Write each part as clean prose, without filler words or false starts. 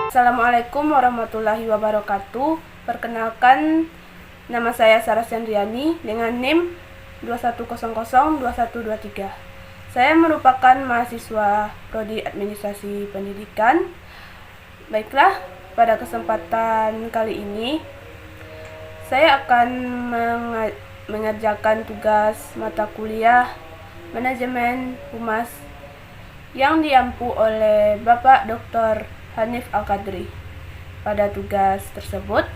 Assalamualaikum warahmatullahi wabarakatuh. Perkenalkan, nama saya Sarah Sandriani dengan NIM 21002123. Saya merupakan mahasiswa Prodi Administrasi Pendidikan. Baiklah, pada kesempatan kali ini saya akan mengerjakan tugas mata kuliah Manajemen Humas yang diampu oleh Bapak Dr. Hanif Al-Qadri. Pada tugas tersebut,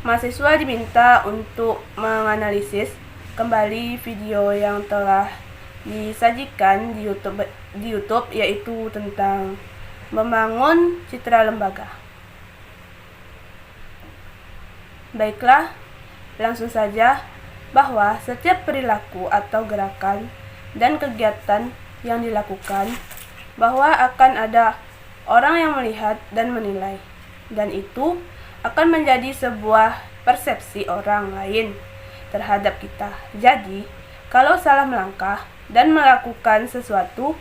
mahasiswa diminta untuk menganalisis kembali video yang telah disajikan di YouTube yaitu tentang membangun citra lembaga. Baiklah, langsung saja bahwa setiap perilaku atau gerakan dan kegiatan yang dilakukan bahwa akan ada orang yang melihat dan menilai, dan itu akan menjadi sebuah persepsi orang lain terhadap kita. Jadi, kalau salah melangkah dan melakukan sesuatu,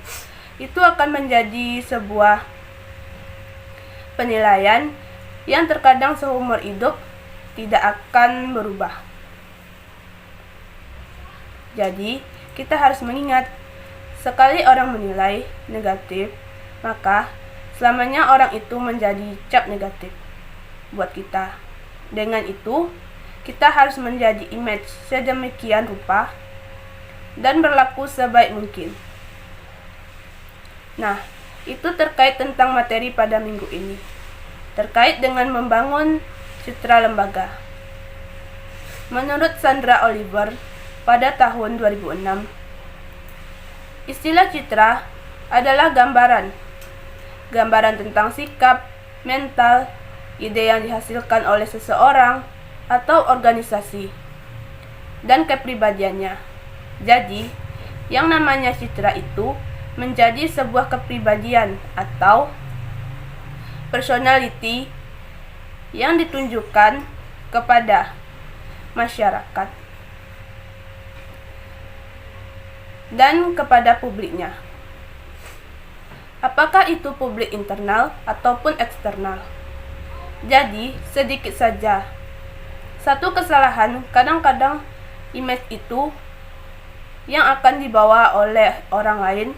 itu akan menjadi sebuah penilaian yang terkadang seumur hidup tidak akan berubah. Jadi, kita harus mengingat, sekali orang menilai negatif, maka selamanya orang itu menjadi cap negatif buat kita. Dengan itu, kita harus menjadi image sedemikian rupa dan berlaku sebaik mungkin. Nah, itu terkait tentang materi pada minggu ini, terkait dengan membangun citra lembaga. Menurut Sandra Oliver, pada tahun 2006, istilah citra adalah gambaran tentang sikap, mental, ide yang dihasilkan oleh seseorang atau organisasi, dan kepribadiannya. Jadi, yang namanya citra itu menjadi sebuah kepribadian atau personality yang ditunjukkan kepada masyarakat dan kepada publiknya. Apakah itu publik internal ataupun eksternal? Jadi, sedikit saja. Satu kesalahan, kadang-kadang image itu yang akan dibawa oleh orang lain,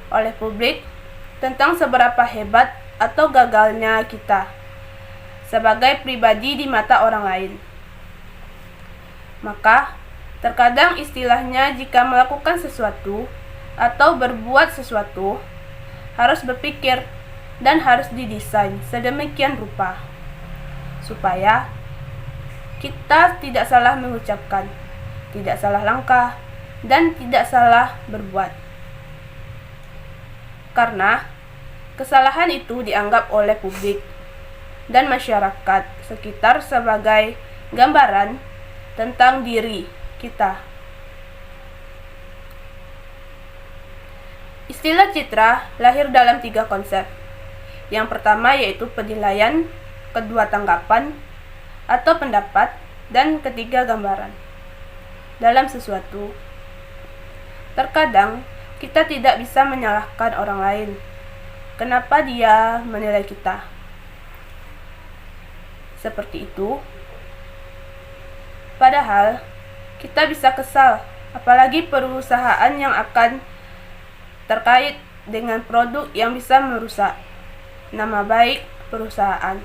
oleh publik, tentang seberapa hebat atau gagalnya kita sebagai pribadi di mata orang lain. Maka, terkadang istilahnya jika melakukan sesuatu atau berbuat sesuatu, harus berpikir dan harus didesain sedemikian rupa supaya kita tidak salah mengucapkan, tidak salah langkah, dan tidak salah berbuat. Karena kesalahan itu dianggap oleh publik dan masyarakat sekitar sebagai gambaran tentang diri kita. Istilah citra lahir dalam 3 konsep. Yang pertama yaitu penilaian, kedua tanggapan atau pendapat, dan ketiga gambaran dalam sesuatu. Terkadang kita tidak bisa menyalahkan orang lain. Kenapa dia menilai kita seperti itu? Padahal kita bisa kesal, apalagi perusahaan yang akan terkait dengan produk yang bisa merusak nama baik perusahaan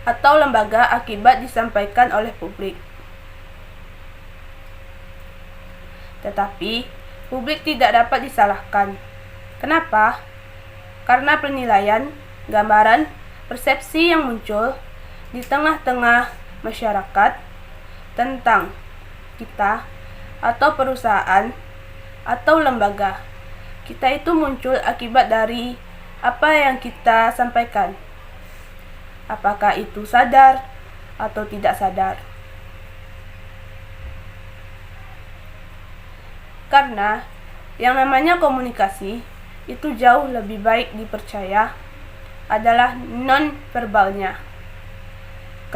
atau lembaga akibat disampaikan oleh publik. Tetapi, publik tidak dapat disalahkan. Kenapa? Karena penilaian, gambaran, persepsi yang muncul di tengah-tengah masyarakat tentang kita atau perusahaan atau lembaga kita itu muncul akibat dari apa yang kita sampaikan. Apakah itu sadar atau tidak sadar? Karena yang namanya komunikasi itu jauh lebih baik dipercaya adalah non-verbalnya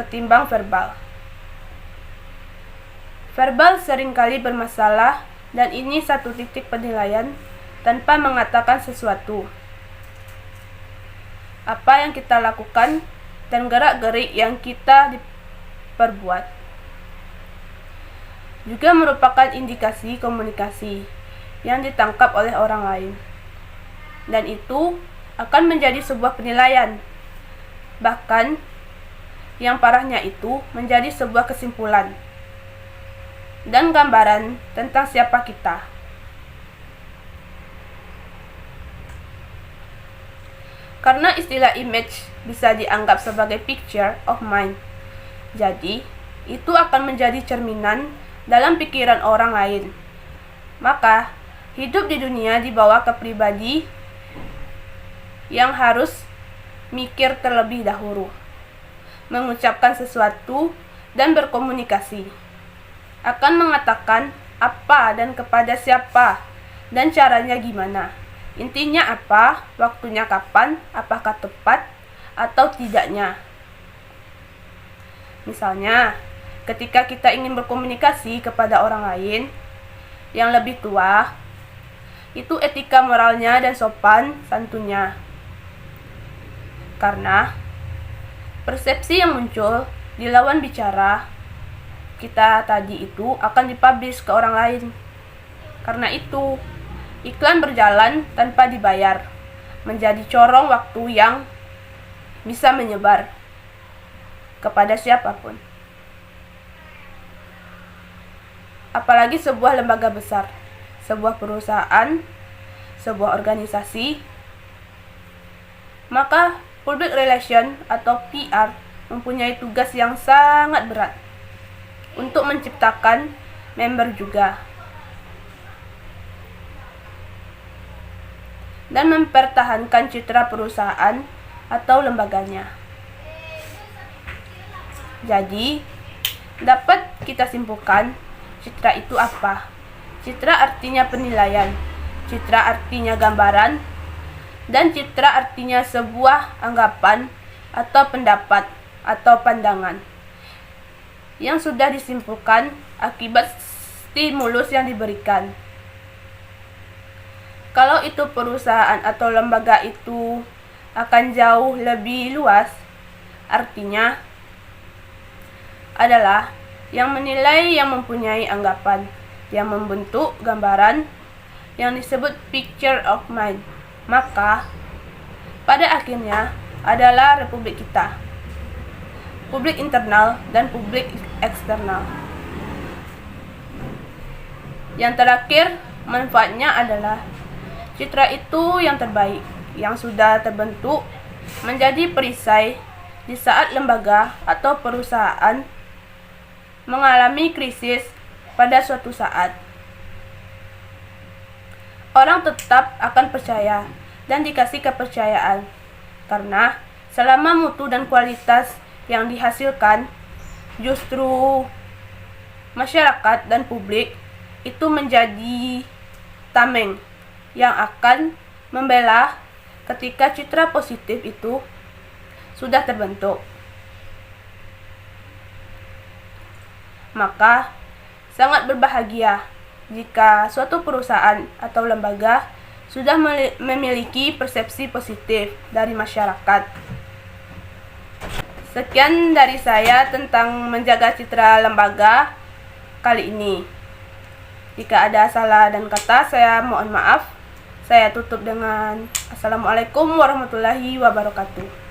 ketimbang verbal. Verbal seringkali bermasalah dan ini satu titik penilaian tanpa mengatakan sesuatu. apa yang kita lakukan, dan gerak-gerik yang kita perbuat. Juga merupakan indikasi komunikasi yang ditangkap oleh orang lain. Dan itu akan menjadi sebuah penilaian. Bahkan, yang parahnya itu menjadi sebuah kesimpulan dan gambaran tentang siapa kita. Karena istilah image bisa dianggap sebagai picture of mind, jadi itu akan menjadi cerminan dalam pikiran orang lain. Maka, hidup di dunia dibawa ke pribadi yang harus mikir terlebih dahulu, mengucapkan sesuatu dan berkomunikasi, akan mengatakan apa dan kepada siapa dan caranya gimana, intinya apa, waktunya kapan, apakah tepat atau tidaknya. Misalnya, ketika kita ingin berkomunikasi kepada orang lain yang lebih tua, itu etika moralnya dan sopan santunnya. Karena persepsi yang muncul di lawan bicara kita tadi itu akan dipublish ke orang lain. Karena itu, iklan berjalan tanpa dibayar menjadi corong waktu yang bisa menyebar kepada siapapun. Apalagi sebuah lembaga besar, sebuah perusahaan, sebuah organisasi. Maka public relation atau PR mempunyai tugas yang sangat berat untuk menciptakan member juga dan mempertahankan citra perusahaan atau lembaganya. Jadi, dapat kita simpulkan citra itu apa? Citra artinya penilaian, citra artinya gambaran, dan citra artinya sebuah anggapan atau pendapat atau pandangan yang sudah disimpulkan akibat stimulus yang diberikan. Kalau itu perusahaan atau lembaga itu akan jauh lebih luas, artinya adalah yang menilai, yang mempunyai anggapan, yang membentuk gambaran yang disebut picture of mind. Maka, pada akhirnya adalah republik kita. Publik internal dan publik eksternal. Yang terakhir, manfaatnya adalah citra itu yang terbaik, yang sudah terbentuk menjadi perisai di saat lembaga atau perusahaan mengalami krisis pada suatu saat. Orang tetap akan percaya dan dikasih kepercayaan, karena selama mutu dan kualitas yang dihasilkan, justru masyarakat dan publik itu menjadi tameng yang akan membela ketika citra positif itu sudah terbentuk. Maka sangat berbahagia jika suatu perusahaan atau lembaga sudah memiliki persepsi positif dari masyarakat. Sekian dari saya tentang menjaga citra lembaga kali ini. Jika ada salah dan kata, saya mohon maaf. Saya tutup dengan Assalamualaikum warahmatullahi wabarakatuh.